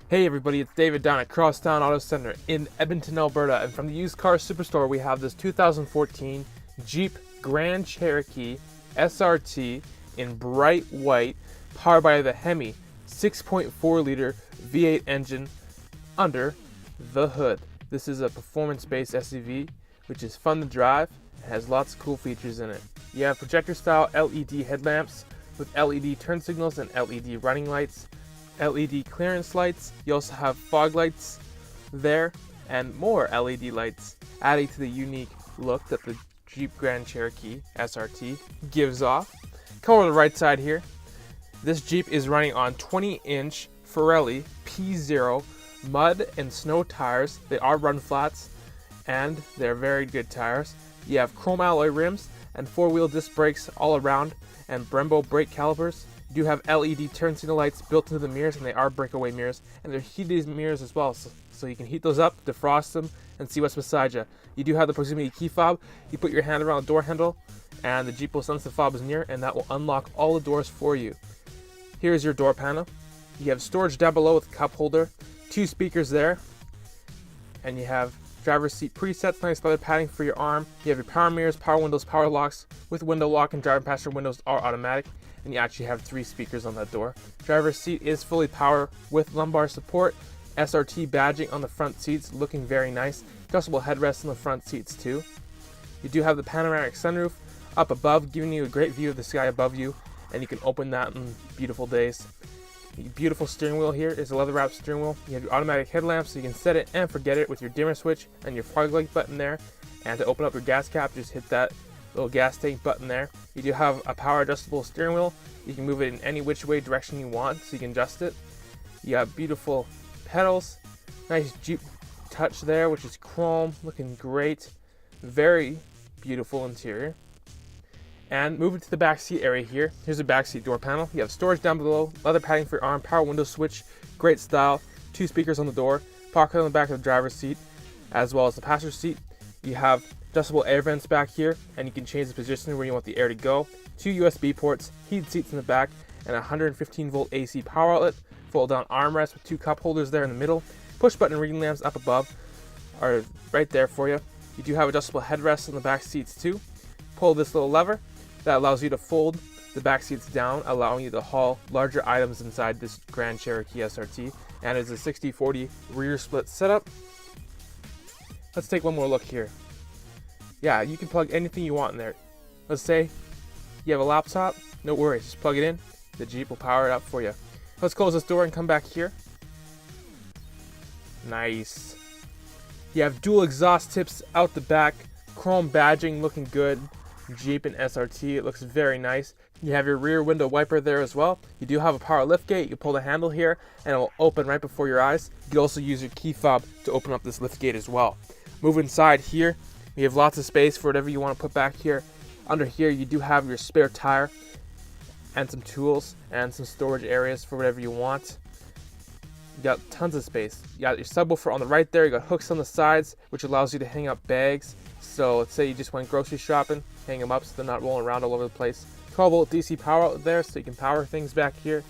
Hey everybody, it's David down at Crosstown Auto Center in Edmonton, Alberta, and from the used car superstore we have this 2014 Jeep Grand Cherokee SRT in bright white, powered by the Hemi 6.4 liter V8 engine under the hood. This is a performance-based SUV which is fun to drive and has lots of cool features in it. You have projector-style LED headlamps with LED turn signals and LED running lights, LED clearance lights. You also have fog lights there and more LED lights, adding to the unique look that the Jeep Grand Cherokee SRT gives off. Come over to the right side here. This Jeep is running on 20-inch Pirelli P0 mud and snow tires. They are run flats and they're very good tires. You have chrome alloy rims and four-wheel disc brakes all around and Brembo brake calipers. You do have LED turn signal lights built into the mirrors, and they are breakaway mirrors, and they're heated mirrors as well, so you can heat those up, defrost them, and see what's beside you. You do have the proximity key fob. You put your hand around the door handle and the Jeep will sense the fob is near, and that will unlock all the doors for you. Here's your door panel. You have storage down below with a cup holder, 2 speakers there, and you have driver's seat presets, nice leather padding for your arm. You have your power mirrors, power windows, power locks with window lock, and driver and passenger windows are automatic. And you actually have 3 speakers on that door. Driver's seat is fully power with lumbar support. SRT badging on the front seats, looking very nice. Adjustable headrests on the front seats too. You do have the panoramic sunroof up above, giving you a great view of the sky above you, and you can open that on beautiful days. The beautiful steering wheel here is a leather wrapped steering wheel. You have your automatic headlamps, so you can set it and forget it with your dimmer switch and your fog light button there. And to open up your gas cap, just hit that little gas tank button there. You do have a power adjustable steering wheel. You can move it in any which way direction you want, so you can adjust it. You have beautiful pedals, nice Jeep touch there, which is chrome, looking great. Very beautiful interior. And moving to the back seat area here, here's the back seat door panel. You have storage down below, leather padding for your arm, power window switch, great style, 2 speakers on the door, pocket on the back of the driver's seat, as well as the passenger seat. You have adjustable air vents back here, and you can change the position where you want the air to go. 2 USB ports, heated seats in the back, and a 115 volt AC power outlet. Fold down armrest with 2 cup holders there in the middle. Push button reading lamps up above are right there for you. You do have adjustable headrests in the back seats too. Pull this little lever that allows you to fold the back seats down, allowing you to haul larger items inside this Grand Cherokee SRT. And it's a 60/40 rear split setup. Let's take one more look here. Yeah, you can plug anything you want in there. Let's say you have a laptop, no worries, just plug it in. The Jeep will power it up for you. Let's close this door and come back here. Nice. You have dual exhaust tips out the back, chrome badging looking good. Jeep and SRT, it looks very nice. You have your rear window wiper there as well. You do have a power lift gate. You pull the handle here and it will open right before your eyes. You can also use your key fob to open up this lift gate as well. Move inside here. You have lots of space for whatever you want to put back here. Under here you do have your spare tire and some tools and some storage areas for whatever you want. You got tons of space. You got your subwoofer on the right there. You got hooks on the sides, which allows you to hang up bags. So let's say you just went grocery shopping, hang them up so they're not rolling around all over the place. 12 volt DC power out there, so you can power things back here.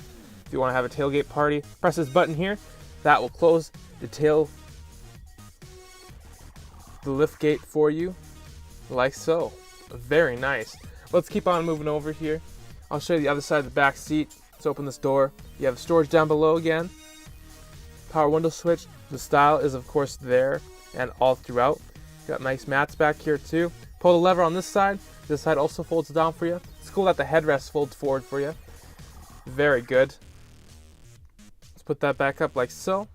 If you want to have a tailgate party, press this button here. That will close the lift gate for you, like so. Very nice. Let's keep on moving over here. I'll show you the other side of the back seat. Let's open this door. You have storage down below again. Power window switch. The style is of course there and all throughout. Got nice mats back here too. Pull the lever on this side. This side also folds down for you. It's cool that the headrest folds forward for you. Very good. Let's put that back up like so.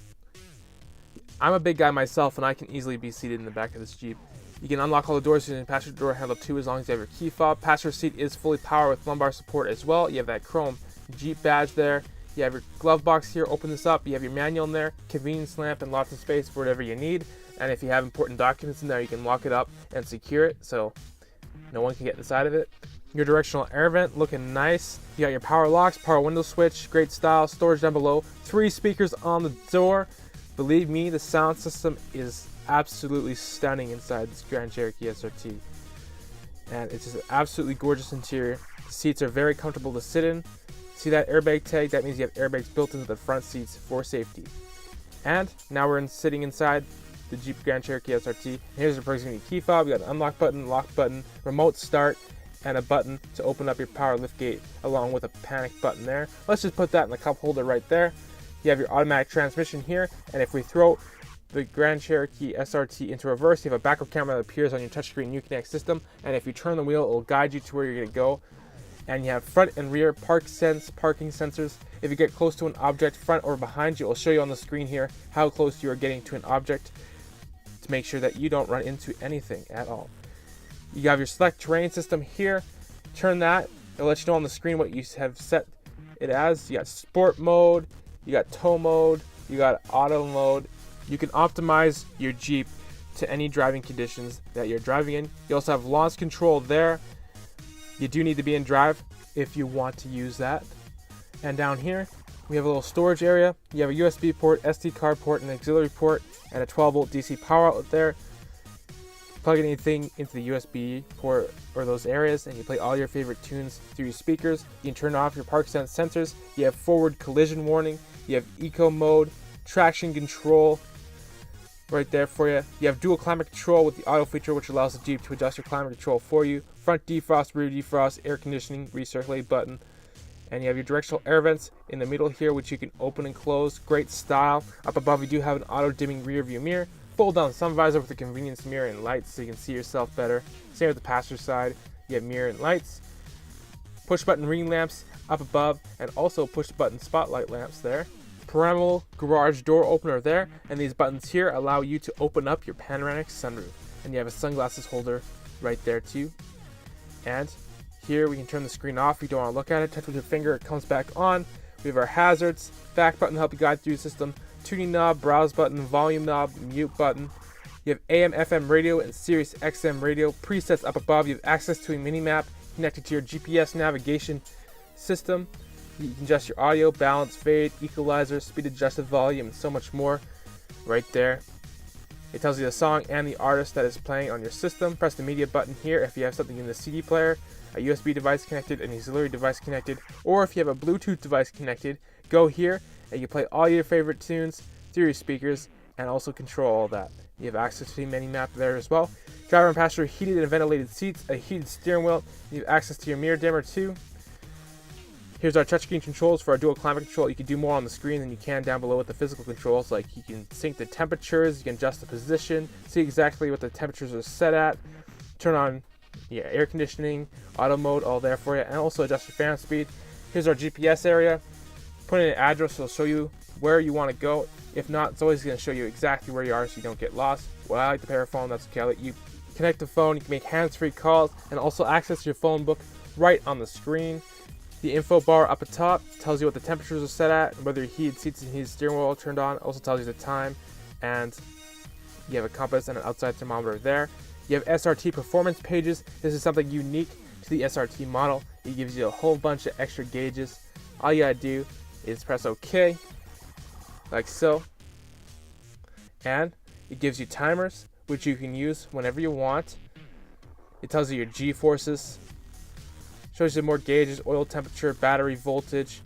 I'm a big guy myself and I can easily be seated in the back of this Jeep. You can unlock all the doors using the passenger door handle too, as long as you have your key fob. Passenger seat is fully powered with lumbar support as well. You have that chrome Jeep badge there. You have your glove box here. Open this up. You have your manual in there, convenience lamp, and lots of space for whatever you need. And if you have important documents in there, you can lock it up and secure it so no one can get inside of it. Your directional air vent looking nice. You got your power locks, power window switch, great style, storage down below, 3 speakers on the door. Believe me, the sound system is absolutely stunning inside this Grand Cherokee SRT. And it's just an absolutely gorgeous interior. The seats are very comfortable to sit in. See that airbag tag? That means you have airbags built into the front seats for safety. And now we're sitting inside the Jeep Grand Cherokee SRT. And here's your proximity key fob. You got an unlock button, lock button, remote start, and a button to open up your power lift gate, along with a panic button there. Let's just put that in the cup holder right there. You have your automatic transmission here, and if we throw the Grand Cherokee SRT into reverse, you have a backup camera that appears on your touchscreen UConnect system, and if you turn the wheel, it will guide you to where you're going to go. And you have front and rear ParkSense Parking Sensors. If you get close to an object, front or behind you, it will show you on the screen here how close you are getting to an object to make sure that you don't run into anything at all. You have your select terrain system here. Turn that, it'll let you know on the screen what you have set it as. You got sport mode, you got tow mode, you got auto mode. You can optimize your Jeep to any driving conditions that you're driving in. You also have launch control there. You do need to be in drive if you want to use that. And down here, we have a little storage area. You have a USB port, SD card port, an auxiliary port, and a 12-volt DC power outlet there. Plug anything into the USB port or those areas, and you play all your favorite tunes through your speakers. You can turn off your ParkSense sensors. You have forward collision warning. You have eco mode, traction control right there for you. You have dual climate control with the auto feature, which allows the Jeep to adjust your climate control for you. Front defrost, rear defrost, air conditioning, recirculate button. And you have your directional air vents in the middle here, which you can open and close. Great style. Up above, you do have an auto dimming rear view mirror. Fold down sun visor with a convenience mirror and lights so you can see yourself better. Same with the passenger side. You have mirror and lights. Push button ring lamps up above, and also push button spotlight lamps there. Panoramic garage door opener there, and these buttons here allow you to open up your panoramic sunroof. And you have a sunglasses holder right there too. And here we can turn the screen off if you don't want to look at it. Touch with your finger, it comes back on. We have our hazards, back button to help you guide through the system, tuning knob, browse button, volume knob, mute button. You have AM, FM radio, and SiriusXM radio. Presets up above. You have access to a mini map connected to your GPS navigation system. You can adjust your audio, balance, fade, equalizer, speed adjusted volume, and so much more right there. It tells you the song and the artist that is playing on your system. Press the media button here if you have something in the CD player, a USB device connected, an auxiliary device connected, or if you have a Bluetooth device connected, go here and you play all your favorite tunes through your speakers and also control all that. You have access to the mini map there as well. Driver and passenger heated and ventilated seats, a heated steering wheel. You have access to your mirror dimmer too. Here's our touchscreen controls for our dual climate control. You can do more on the screen than you can down below with the physical controls. Like you can sync the temperatures, you can adjust the position, see exactly what the temperatures are set at, turn on air conditioning, auto mode, all there for you, and also adjust your fan speed. Here's our GPS area. Put in an address, so it'll show you where you want to go. If not, it's always going to show you exactly where you are so you don't get lost. Well, I like the Paraphone, that's okay. I'll let you connect the phone, you can make hands-free calls, and also access your phone book right on the screen. The info bar up at top tells you what the temperatures are set at, whether your heated seats and heated steering wheel are turned on. It also tells you the time, and you have a compass and an outside thermometer there. You have SRT Performance Pages. This is something unique to the SRT model. It gives you a whole bunch of extra gauges. All you gotta do is press OK, like so, and it gives you timers, which you can use whenever you want. It tells you your G-forces, shows you more gauges, oil temperature, battery voltage,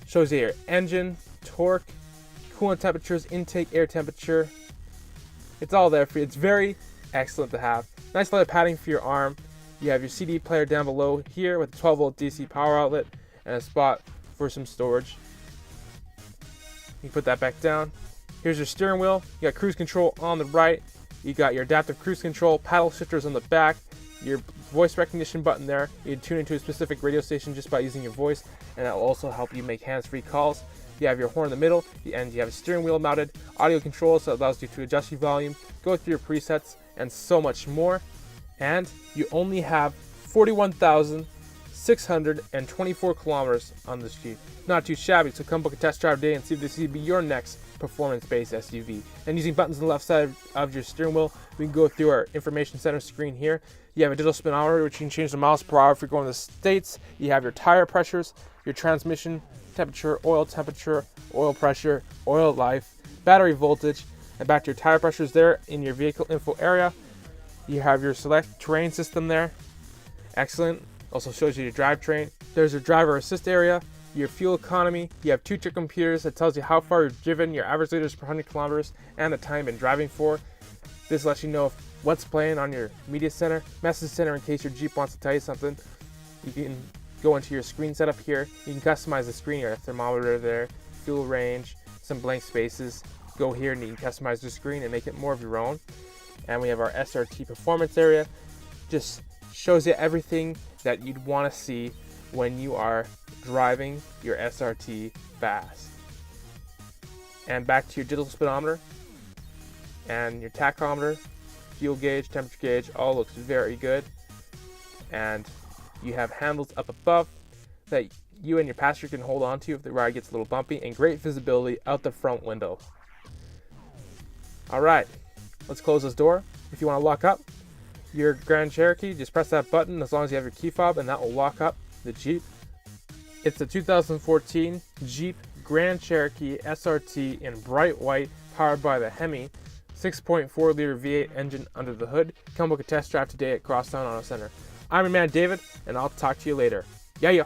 shows you your engine, torque, coolant temperatures, intake air temperature. It's all there for you. It's very excellent to have. Nice leather padding for your arm. You have your CD player down below here with a 12-volt DC power outlet and a spot for some storage. You put that back down. Here's your steering wheel. You got cruise control on the right. You got your adaptive cruise control, paddle shifters on the back, your voice recognition button there. You can tune into a specific radio station just by using your voice, and that will also help you make hands-free calls. You have your horn in the middle, and you have a steering wheel mounted audio control, so it allows you to adjust your volume, go through your presets, and so much more. And you only have 41,624 kilometers on this Jeep. Not too shabby, so come book a test drive today and see if this will be your next performance-based SUV. And using buttons on the left side of your steering wheel, we can go through our information center screen here. You have a digital speedometer, which you can change the miles per hour if you're going to the States. You have your tire pressures, your transmission temperature, oil pressure, oil life, battery voltage, and back to your tire pressures there in your vehicle info area. You have your select terrain system there. Excellent. Also shows you your drivetrain. There's your driver assist area. your fuel economy. You have 2 trip computers that tells you how far you've driven, your average liters per 100 kilometers, and the time you've been driving for. This lets you know what's playing on your media center, message center in case your Jeep wants to tell you something. You can go into your screen setup here. You can customize the screen, your thermometer there, fuel range, some blank spaces. Go here and you can customize the screen and make it more of your own. And we have our SRT Performance area. Just shows you everything that you'd want to see when you are driving your SRT fast. And back to your digital speedometer and your tachometer, fuel gauge, temperature gauge, all looks very good. And you have handles up above that you and your passenger can hold on to if the ride gets a little bumpy, and great visibility out the front window. All right, let's close this door. If you want to lock up your Grand Cherokee, just press that button as long as you have your key fob, and that will lock up the Jeep. It's the 2014 Jeep Grand Cherokee SRT in bright white, powered by the Hemi 6.4 liter V8 engine under the hood. Come book a test drive today at Crosstown Auto Center. I'm your man David, and I'll talk to you later. Yeah.